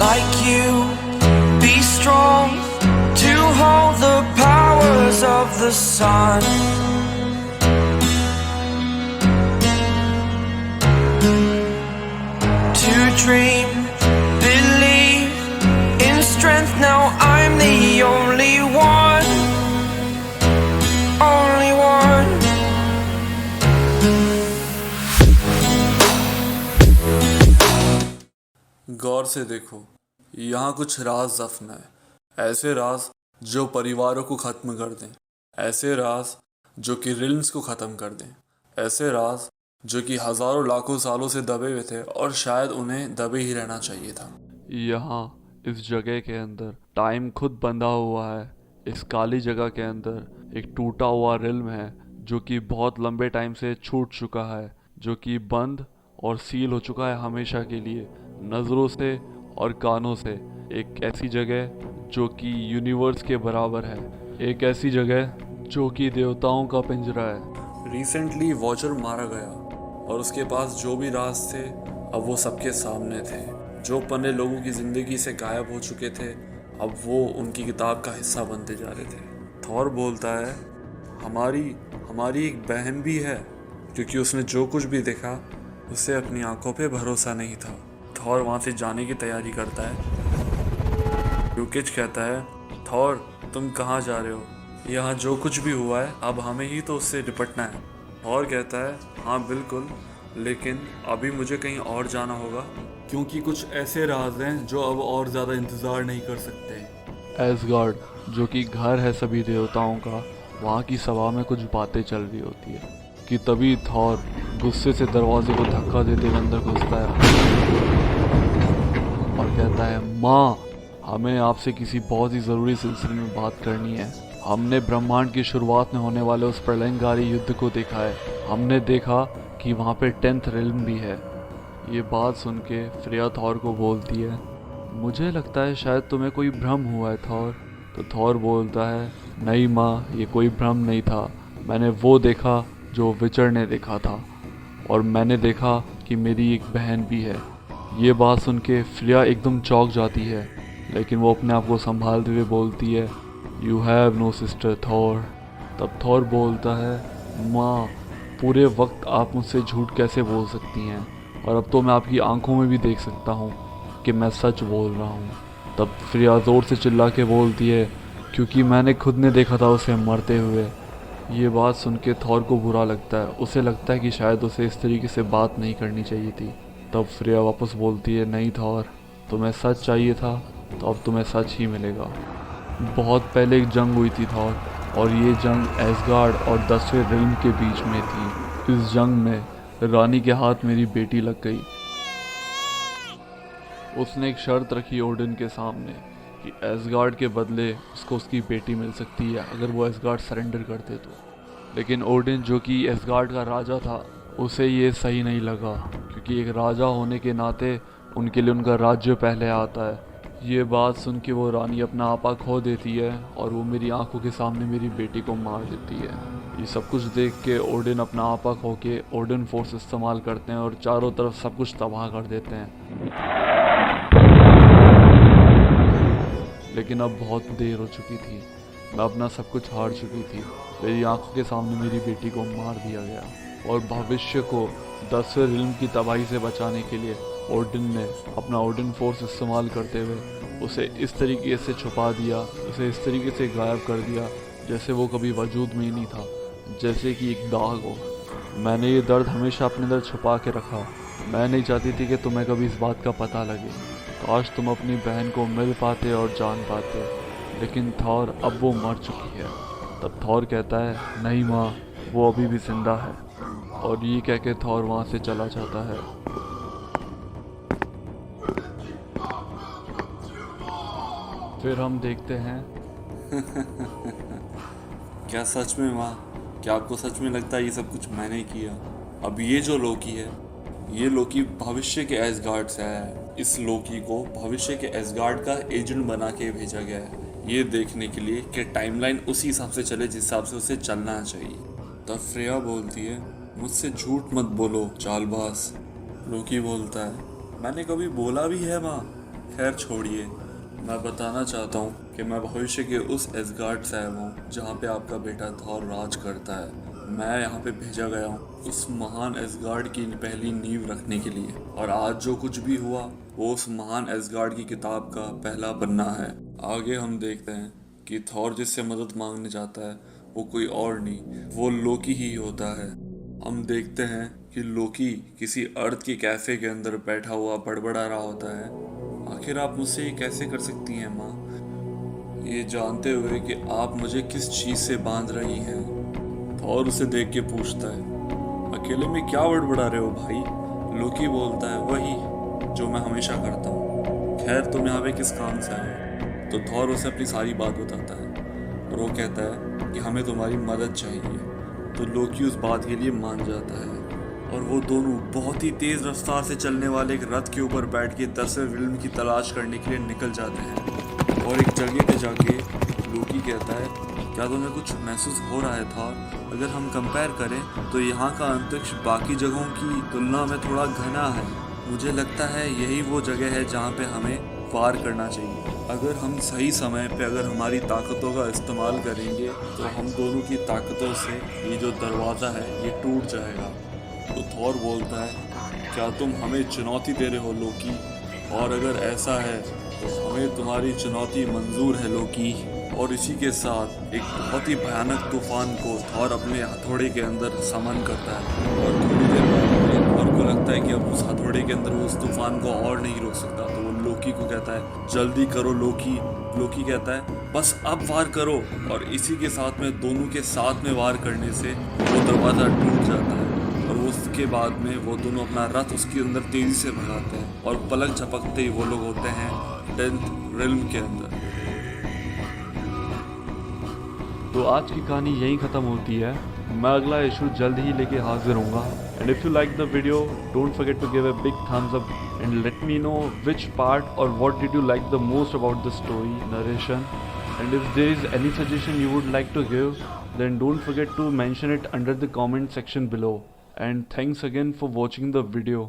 like you. Be strong to hold the powers of the sun. To dream, believe in strength. Now I'm the only one, only one. गौर से देखो, यहाँ कुछ राज दफन है। ऐसे राज जो परिवारों को ख़त्म कर दें, ऐसे राज जो कि रिल्म्स को ख़त्म कर दें, ऐसे राज जो कि हज़ारों लाखों सालों से दबे हुए थे और शायद उन्हें दबे ही रहना चाहिए था। यहाँ इस जगह के अंदर टाइम खुद बंधा हुआ है। इस काली जगह के अंदर एक टूटा हुआ रिल्म है जो कि बहुत लंबे टाइम से छूट चुका है, जो कि बंद और सील हो चुका है हमेशा के लिए, नज़रों से और कानों से। एक ऐसी जगह जो कि यूनिवर्स के बराबर है, एक ऐसी जगह जो कि देवताओं का पिंजरा है। रिसेंटली वॉचर मारा गया और उसके पास जो भी राज थे अब वो सबके सामने थे। जो पन्ने लोगों की ज़िंदगी से गायब हो चुके थे अब वो उनकी किताब का हिस्सा बनते जा रहे थे। थॉर बोलता है, हमारी एक बहन भी है, क्योंकि उसने जो कुछ भी देखा उसे अपनी आंखों पे भरोसा नहीं था। थॉर वहाँ से जाने की तैयारी करता है। यूकिच कहता है, थॉर तुम कहाँ जा रहे हो? यहाँ जो कुछ भी हुआ है अब हमें ही तो उससे निपटना है। थॉर कहता है, हाँ बिल्कुल, लेकिन अभी मुझे कहीं और जाना होगा, क्योंकि कुछ ऐसे राज हैं जो अब और ज़्यादा इंतज़ार नहीं कर सकते। एसगार्ड, जो कि घर है सभी देवताओं का, वहाँ की सभा में कुछ बातें चल रही होती है कि तभी थॉर गुस्से से दरवाजे को धक्का देते हुए अंदर घुसता है और कहता है, माँ, हमें आपसे किसी बहुत ही ज़रूरी सिलसिले में बात करनी है। हमने ब्रह्मांड की शुरुआत में होने वाले उस प्रलयंकारी युद्ध को देखा है। हमने देखा कि वहाँ पे 10th रिल्म भी है। ये बात सुन के फ्रेया थॉर को बोलती है, मुझे लगता है शायद तुम्हें कोई भ्रम हुआ है थॉर। तो थॉर बोलता है, नहीं माँ, ये कोई भ्रम नहीं था। मैंने वो देखा जो विचर ने देखा था, और मैंने देखा कि मेरी एक बहन भी है। ये बात सुन के फ्रेया एकदम चौंक जाती है, लेकिन वो अपने आप को संभालते हुए बोलती है, you have no sister Thor. तब थॉर बोलता है, माँ, पूरे वक्त आप मुझसे झूठ कैसे बोल सकती हैं? और अब तो मैं आपकी आंखों में भी देख सकता हूँ कि मैं सच बोल रहा हूँ। तब फ्रेया ज़ोर से चिल्ला के बोलती है, क्योंकि मैंने खुद ने देखा था उसे मरते हुए। ये बात सुन के थॉर को बुरा लगता है। उसे लगता है कि शायद उसे इस तरीके से बात नहीं करनी चाहिए थी। तब फ्रेया वापस बोलती है, नहीं थॉर, तुम्हें सच चाहिए था तो अब तुम्हें सच ही मिलेगा। बहुत पहले एक जंग हुई थी थॉर, और ये जंग एसगार्ड और 10वें रिल्म के बीच में थी। इस जंग में रानी के हाथ मेरी बेटी लग गई। उसने एक शर्त रखी ओडिन के सामने कि एसगार्ड के बदले उसको उसकी बेटी मिल सकती है अगर वो एसगार्ड सरेंडर कर दे तो। लेकिन ओडिन, जो कि एसगार्ड का राजा था, उसे ये सही नहीं लगा, क्योंकि एक राजा होने के नाते उनके लिए उनका राज्य पहले आता है। ये बात सुन के वो रानी अपना आपा खो देती है और वो मेरी आंखों के सामने मेरी बेटी को मार देती है। ये सब कुछ देख के ओडिन अपना आपा खो के ओडिन फोर्स इस्तेमाल करते हैं और चारों तरफ सब कुछ तबाह कर देते हैं। लेकिन अब बहुत देर हो चुकी थी। मैं अपना सब कुछ हार चुकी थी। मेरी आंखों के सामने मेरी बेटी को मार दिया गया, और भविष्य को 10वें रिल्म की तबाही से बचाने के लिए ओडिन ने अपना ओडिन फोर्स इस्तेमाल करते हुए उसे इस तरीके से छुपा दिया, उसे इस तरीके से गायब कर दिया जैसे वो कभी वजूद में ही नहीं था, जैसे कि एक दाग हो। मैंने ये दर्द हमेशा अपने अंदर छुपा के रखा। मैं नहीं चाहती थी कि तुम्हें कभी इस बात का पता लगे। काश तुम अपनी बहन को मिल पाते और जान पाते, लेकिन थॉर, अब वो मर चुकी है। तब थॉर कहता है, नहीं माँ, वो अभी भी जिंदा है। और ये कह के थॉर वहाँ से चला जाता है। फिर हम देखते हैं क्या सच में माँ? क्या आपको सच में लगता है ये सब कुछ मैंने किया? अब ये जो लोकी है, ये लोकी भविष्य के एसगार्ड से आया है। इस लोकी को भविष्य के एसगार्ड का एजेंट बना के भेजा गया है, ये देखने के लिए कि टाइमलाइन उसी हिसाब से चले जिस हिसाब से उसे चलना चाहिए। तब फ्रेया बोलती है, मुझसे झूठ मत बोलो चालबाज। लोकी बोलता है, मैंने कभी बोला भी है माँ? खैर छोड़िए, मैं बताना चाहता हूँ कि मैं भविष्य के उस एसगार्ड से आया हूँ जहाँ पे आपका बेटा थॉर राज करता है। मैं यहाँ पे भेजा गया हूँ उस महान एसगार्ड की पहली नींव रखने के लिए, और आज जो कुछ भी हुआ वो उस महान एसगार्ड की किताब का पहला पन्ना है। आगे हम देखते हैं कि थॉर जिससे मदद मांगने जाता है वो कोई और नहीं, वो लोकी ही होता है। हम देखते हैं कि लोकी किसी अर्थ के कैफे के अंदर बैठा हुआ बड़बड़ा रहा होता है। आखिर आप मुझसे ये कैसे कर सकती हैं माँ, ये जानते हुए कि आप मुझे किस चीज़ से बांध रही हैं। थॉर उसे देख के पूछता है, अकेले में क्या बड़बड़ा रहे हो भाई? लोकी बोलता है, वही जो मैं हमेशा करता हूँ। खैर तुम यहाँ पे किस काम से आए हो? तो थॉर उसे अपनी सारी बात बताता है और वो कहता है कि हमें तुम्हारी मदद चाहिए। तो लोकी उस बात के लिए मान जाता है और वो दोनों बहुत ही तेज रफ्तार से चलने वाले एक रथ के ऊपर बैठ के 10वें विल्म की तलाश करने के लिए निकल जाते हैं। और एक जगह पे जाके लोकी कहता है, क्या तुम्हें कुछ महसूस हो रहा है थॉर? अगर हम कंपेयर करें तो यहाँ का अंतरिक्ष बाकी जगहों की तुलना में थोड़ा घना है। मुझे लगता है यही वो जगह है जहाँ पे हमें वार करना चाहिए। अगर हम सही समय पे अगर हमारी ताकतों का इस्तेमाल करेंगे तो हम दोनों की ताकतों से ये जो दरवाज़ा है ये टूट जाएगा। तो थॉर बोलता है, क्या तुम हमें चुनौती दे रहे हो लोकी? और अगर ऐसा है तो हमें तुम्हारी चुनौती मंजूर है लोकी। और इसी के साथ एक बहुत ही भयानक तूफान को थॉर अपने हथौड़े के अंदर समन करता है। और थोड़ी देर बाद थॉर को लगता है कि अब उस हथौड़े के अंदर वो उस तूफान को और नहीं रोक सकता। तो वो लोकी को कहता है, जल्दी करो लोकी। लोकी कहता है, बस अब वार करो। और इसी के साथ में दोनों के साथ में वार करने से वो दरवाज़ा टूट जाता है। और उसके बाद में वो दोनों अपना रथ उसके अंदर तेजी से भगाते हैं और पलक झपकते ही वो लोग होते हैं 10th रिल्म के अंदर। तो आज की कहानी यहीं ख़त्म होती है। मैं अगला इशू जल्द ही लेके हाजिर हूँगा। And if you like the video don't forget to give a big thumbs up and let me know which part और what did you like the most about the story narration. And if there is any suggestion you would like to give then don't forget to mention it under the comment section below. And thanks again for watching the video.